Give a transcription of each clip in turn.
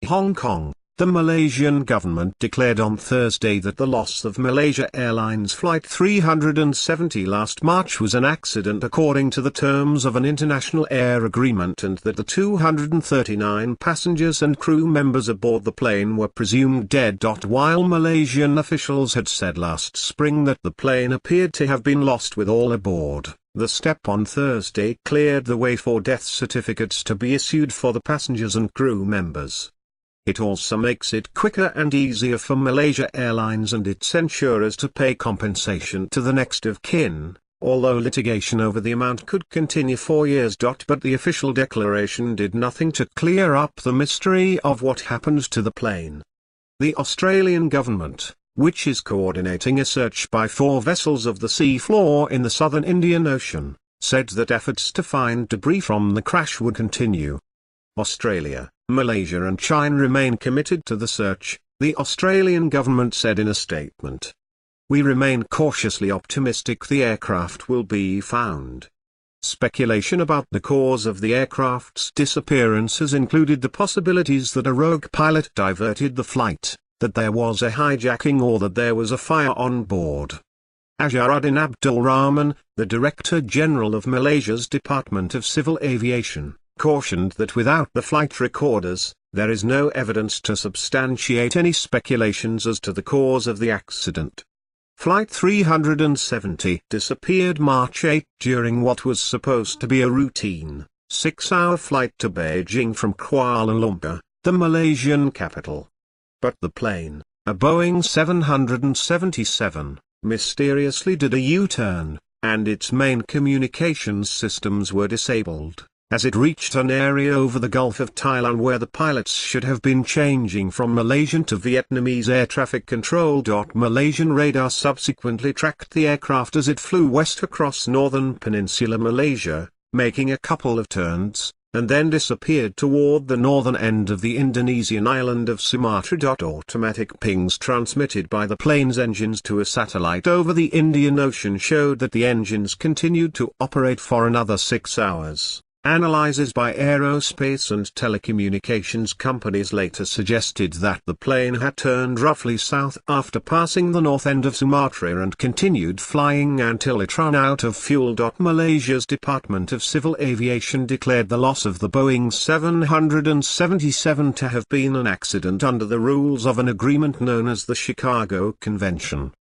Hong Kong. The Malaysian government declared on Thursday that the loss of Malaysia Airlines Flight 370 last March was an accident according to the terms of an international air agreement, and that the 239 passengers and crew members aboard the plane were presumed dead. While Malaysian officials had said last spring that the plane appeared to have been lost with all aboard, the step on Thursday cleared the way for death certificates to be issued for the passengers and crew members. It also makes it quicker and easier for Malaysia Airlines and its insurers to pay compensation to the next of kin, although litigation over the amount could continue for years. But the official declaration did nothing to clear up the mystery of what happened to the plane. The Australian government, which is coordinating a search by 4 vessels of the sea floor in the southern Indian Ocean, said that efforts to find debris from the crash would continue. Australia, Malaysia and China remain committed to the search, the Australian government said in a statement. We remain cautiously optimistic the aircraft will be found. Speculation about the cause of the aircraft's disappearance has included the possibilities that a rogue pilot diverted the flight, that there was a hijacking, or that there was a fire on board. Azharuddin Abdul Rahman, the Director General of Malaysia's Department of Civil Aviation, cautioned that without the flight recorders, there is no evidence to substantiate any speculations as to the cause of the accident. Flight 370 disappeared March 8 during what was supposed to be a routine, 6-hour flight to Beijing from Kuala Lumpur, the Malaysian capital. But the plane, a Boeing 777, mysteriously did a U-turn, and its main communications systems were disabled as it reached an area over the Gulf of Thailand where the pilots should have been changing from Malaysian to Vietnamese air traffic control. Malaysian radar subsequently tracked the aircraft as it flew west across northern Peninsular Malaysia, making a couple of turns, and then disappeared toward the northern end of the Indonesian island of Sumatra. Automatic pings transmitted by the plane's engines to a satellite over the Indian Ocean showed that the engines continued to operate for another 6 hours. Analyses by aerospace and telecommunications companies later suggested that the plane had turned roughly south after passing the north end of Sumatra and continued flying until it ran out of fuel. Malaysia's Department of Civil Aviation declared the loss of the Boeing 777 to have been an accident under the rules of an agreement known as the Chicago Convention.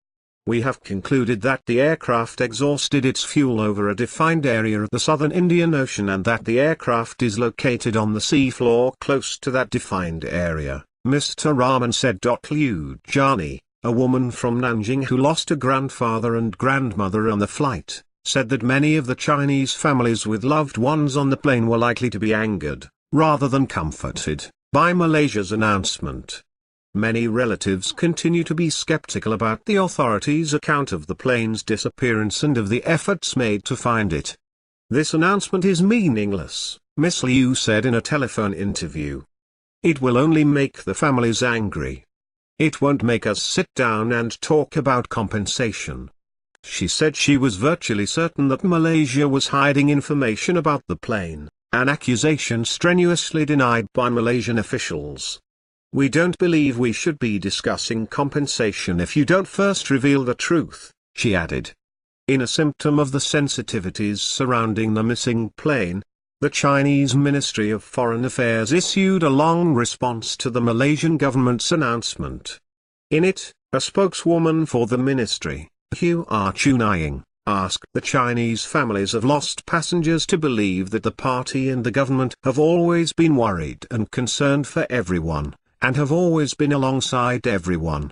We have concluded that the aircraft exhausted its fuel over a defined area of the southern Indian Ocean and that the aircraft is located on the seafloor close to that defined area, Mr. Rahman said. Liu Jiani, a woman from Nanjing who lost a grandfather and grandmother on the flight, said that many of the Chinese families with loved ones on the plane were likely to be angered, rather than comforted, by Malaysia's announcement. Many relatives continue to be skeptical about the authorities' account of the plane's disappearance and of the efforts made to find it. This announcement is meaningless, Ms. Liu said in a telephone interview. It will only make the families angry. It won't make us sit down and talk about compensation. She said she was virtually certain that Malaysia was hiding information about the plane, an accusation strenuously denied by Malaysian officials. We don't believe we should be discussing compensation if you don't first reveal the truth, she added. In a symptom of the sensitivities surrounding the missing plane, the Chinese Ministry of Foreign Affairs issued a long response to the Malaysian government's announcement. In it, a spokeswoman for the ministry, Hua Chunying, asked the Chinese families of lost passengers to believe that the party and the government have always been worried and concerned for everyone, and have always been alongside everyone.